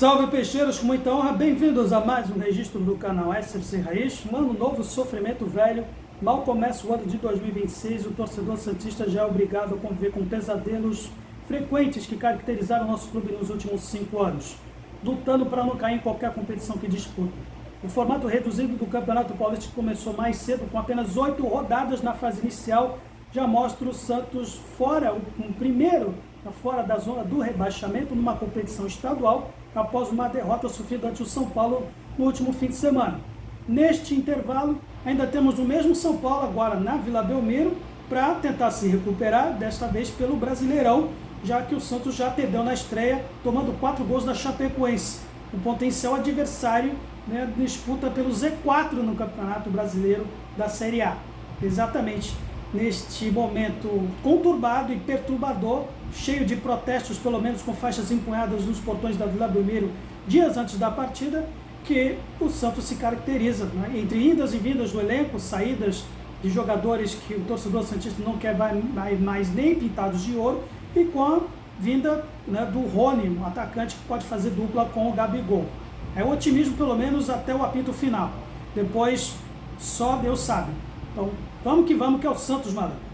Salve peixeiros, com muita honra, bem-vindos a mais um registro do canal SFC Raiz. Um ano novo, sofrimento velho, mal começa o ano de 2026, o torcedor santista já é obrigado a conviver com pesadelos frequentes que caracterizaram o nosso clube nos últimos 5 anos, lutando para não cair em qualquer competição que disputa. O formato reduzido do Campeonato Paulista começou mais cedo, com apenas 8 rodadas na fase inicial, já mostra o Santos fora da zona do rebaixamento numa competição estadual, após uma derrota sofrida ante o São Paulo no último fim de semana. Neste intervalo, ainda temos o mesmo São Paulo agora na Vila Belmiro para tentar se recuperar, desta vez pelo Brasileirão, já que o Santos já perdeu na estreia, tomando 4 gols da Chapecoense, um potencial adversário, disputa pelo Z4 no Campeonato Brasileiro da Série A. Exatamente neste momento conturbado e perturbador, cheio de protestos, pelo menos com faixas empunhadas nos portões da Vila Belmiro, dias antes da partida, que o Santos se caracteriza, entre indas e vindas do elenco, saídas de jogadores que o torcedor santista não quer mais nem pintados de ouro, e com a vinda do Rony, um atacante que pode fazer dupla com o Gabigol. É otimismo pelo menos até o apito final, depois só Deus sabe. Então vamos que é o Santos, malandro.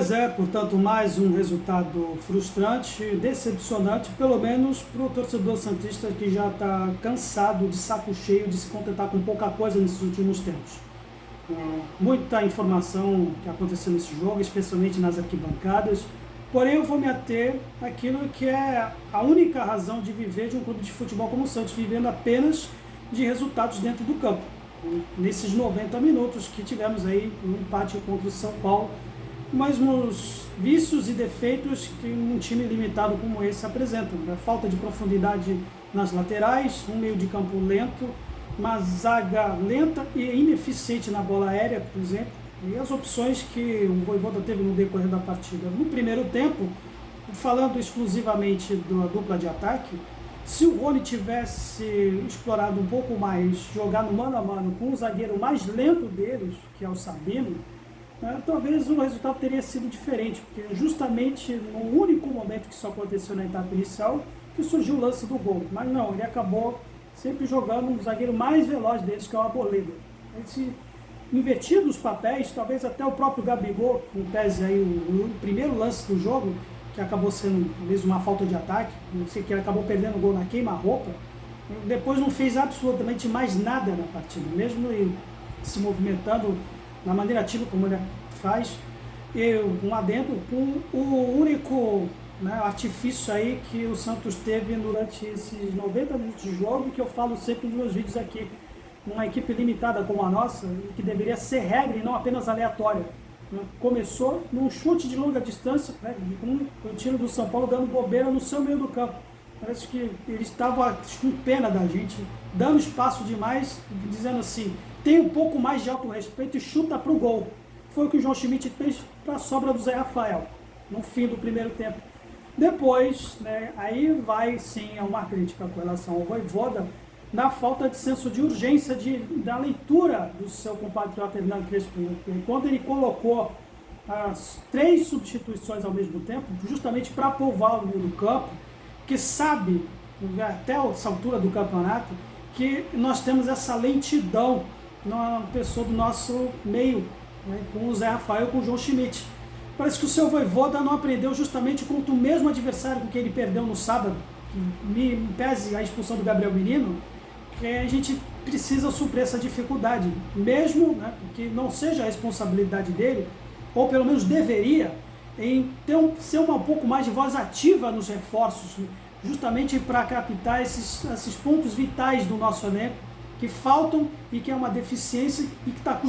Pois é, portanto, mais um resultado frustrante, decepcionante, pelo menos para o torcedor santista que já está cansado, de saco cheio, de se contentar com pouca coisa nesses últimos tempos. Muita informação que aconteceu nesse jogo, especialmente nas arquibancadas, porém eu vou me ater àquilo que é a única razão de viver de um clube de futebol como o Santos, vivendo apenas de resultados dentro do campo. Nesses 90 minutos que tivemos aí no empate contra o São Paulo, mas nos vícios e defeitos que um time limitado como esse apresenta. A falta de profundidade nas laterais, um meio de campo lento, uma zaga lenta e ineficiente na bola aérea, por exemplo, e as opções que o Vojvoda teve no decorrer da partida. No primeiro tempo, falando exclusivamente da dupla de ataque, se o Rony tivesse explorado um pouco mais, jogar no mano a mano com o zagueiro mais lento deles, que é o Sabino, talvez o resultado teria sido diferente, porque justamente no único momento que isso aconteceu na etapa inicial, que surgiu o lance do gol. Mas não, ele acabou sempre jogando um zagueiro mais veloz deles, que é o Arboleda. Invertido os papéis, talvez até o próprio Gabigol, com pese aí o primeiro lance do jogo, que acabou sendo talvez uma falta de ataque, não sei, que ele acabou perdendo o gol na queima-roupa, depois não fez absolutamente mais nada na partida, mesmo ele se movimentando na maneira ativa como ele faz, e um adendo com o único artifício aí que o Santos teve durante esses 90 minutos de jogo, que eu falo sempre nos meus vídeos aqui, uma equipe limitada como a nossa, que deveria ser regra e não apenas aleatória. Começou num chute de longa distância, com o time do São Paulo dando bobeira no seu meio do campo. Parece que ele estava com pena da gente, dando espaço demais, dizendo assim, tem um pouco mais de autorrespeito e chuta para o gol. Foi o que o João Schmidt fez para a sobra do Zé Rafael, no fim do primeiro tempo. Depois, aí vai sim uma crítica com relação ao Vojvoda, na falta de senso de urgência da leitura do seu compatriota Hernan Crespo. Quando ele colocou as 3 substituições ao mesmo tempo, justamente para povoar o meio do campo, que sabe, até essa altura do campeonato, que nós temos essa lentidão na pessoa do nosso meio, com o Zé Rafael e com o João Schmidt. Parece que o seu Vojvoda não aprendeu justamente contra o mesmo adversário que ele perdeu no sábado, me pese a expulsão do Gabriel Menino, que a gente precisa suprir essa dificuldade, mesmo que não seja a responsabilidade dele, ou pelo menos deveria, em ser um pouco mais de voz ativa nos reforços, justamente para captar esses pontos vitais do nosso elenco, que faltam e que é uma deficiência e que está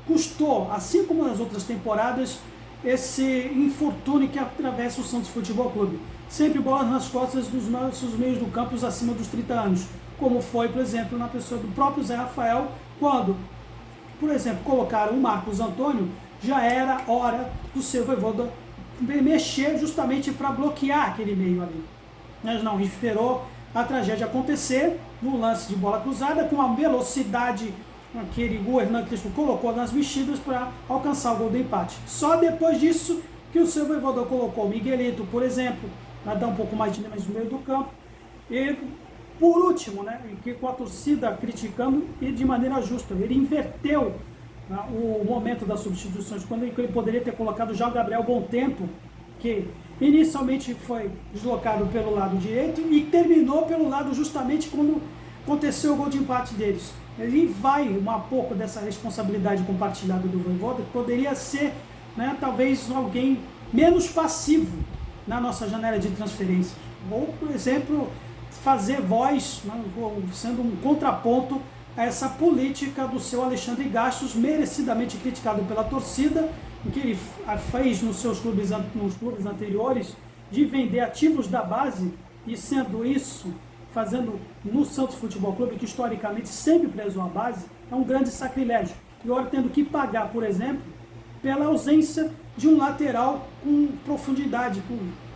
custou, assim como nas outras temporadas, esse infortúnio que atravessa o Santos Futebol Clube. Sempre bola nas costas dos nossos meios do campo acima dos 30 anos, como foi, por exemplo, na pessoa do próprio Zé Rafael, quando, por exemplo, colocaram o Marcos Antônio, já era hora do seu Vojvoda mexer justamente para bloquear aquele meio ali. Mas não, esperou a tragédia acontecer no lance de bola cruzada, com a velocidade que o Hernan Crespo colocou nas mexidas para alcançar o gol do empate. Só depois disso que o seu Vojvoda colocou o Miguelito, por exemplo, para dar um pouco mais de dinamismo no meio do campo. E, por último, que com a torcida criticando e de maneira justa, ele inverteu o momento das substituições, quando ele poderia ter colocado já o Gabriel Bom Tempo, que inicialmente foi deslocado pelo lado direito e terminou pelo lado justamente quando aconteceu o gol de empate deles. Ele vai um pouco dessa responsabilidade compartilhada do Vojvoda, que poderia ser talvez alguém menos passivo na nossa janela de transferência. Ou, por exemplo, fazer voz, sendo um contraponto a essa política do seu Alexandre Gastos, merecidamente criticado pela torcida, que ele fez nos clubes anteriores, de vender ativos da base, e sendo isso, fazendo no Santos Futebol Clube, que historicamente sempre prezou a base, é um grande sacrilégio. E agora tendo que pagar, por exemplo, pela ausência de um lateral com profundidade.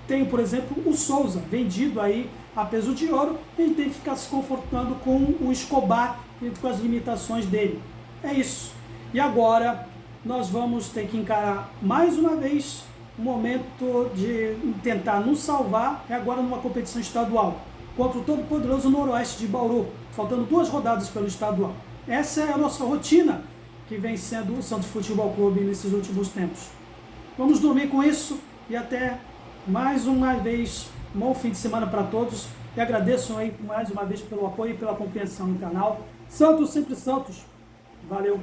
Tem, por exemplo, o Souza, vendido aí a peso de ouro, e ele tem que ficar se confortando com o Escobar e com as limitações dele. É isso. E agora nós vamos ter que encarar mais uma vez o momento de tentar nos salvar, agora numa competição estadual, contra o todo-poderoso Noroeste de Bauru, faltando 2 rodadas pelo estadual. Essa é a nossa rotina que vem sendo o Santos Futebol Clube nesses últimos tempos. Vamos dormir com isso e até mais uma vez, bom fim de semana para todos. E agradeço aí mais uma vez pelo apoio e pela compreensão no canal. Santos, sempre Santos. Valeu!